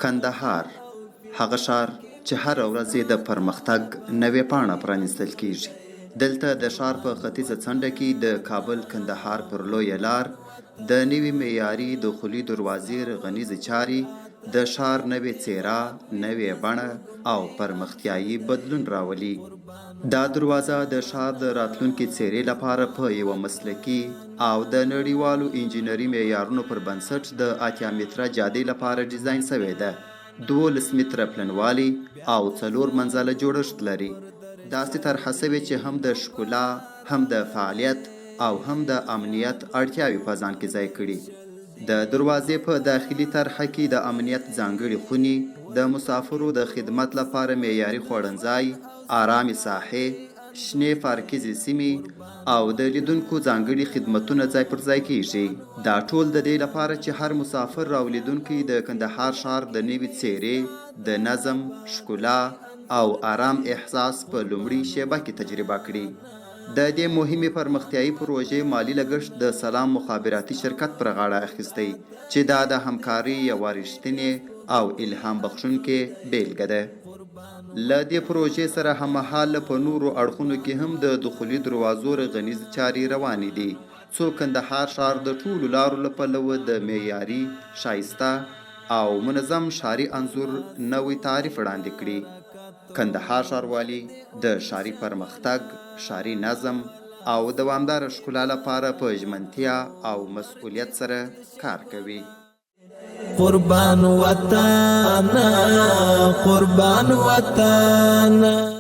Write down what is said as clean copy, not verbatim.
کندهار هغه ښار چې هره ورځ یې د پرمختګ نوې پاڼه پرانیستل کیږي. دلته د ښار په ختیځه څنډه کې د کابل کندهار پر لویه لار د نوي معیاري دخولي دروازې رغنیزې چارې د ښار نوې څېره، نوې بڼه او پرمختیایي بدلون راولي. دا دروازه د ښار د راتلونکي څېرې لپاره په یوه مسلکي او د نړیوالو انجینري معیارونو پر بنسټ د 8 متره جادې لپاره ډیزاین شوې ده. 12 متره پلنوالی او 4 منزله جوړښت لري. داسې طرحه شوې چې هم د ښکلا، هم د فعالیت او هم د امنیت اړتیاوې په ځان کې ځای کړي. د دروازې په داخلي طرحه کې د امنیت ځانګړي خونې، د مسافرو د خدمت لپاره معیاري خوړنځای، آرامې ساحې، شنې پارکیزې سیمې او د لیدونکو ځانګړي خدمتونه ځای پر ځای کیږي. دا ټول د دې لپاره چې هر مسافر او لیدونکی د کندهار ښار د نوې څېرې، د نظم، ښکلا او آرام احساس په لومړي شیبه کې تجربه کړي. د دې مهمې پرمختیایي پروژې مالی لګښت د سلام مخابراتي شرکت پر غاړه اخیستی چې دا د همکارۍ یوه رښتینې او الهام بخښونکې بیلګه ده. له دې پروژې سره هممهاله په نورو اړخونو کې هم د دخولي دروازو رغنیزې چارې روانې دي، څو کندهار ښار د ټولو لارو له پلوه د معیاري، ښایسته او منظم ښاري انځور نوی تعریف وړاندې کړي. کندهار ښاروالي د ښاري پرمختګ، ښاري نظم او دوامداره ښکلا لپاره په ژمنتیا او مسؤلیت سره کار کوي. قربان وطن، قربان وطن.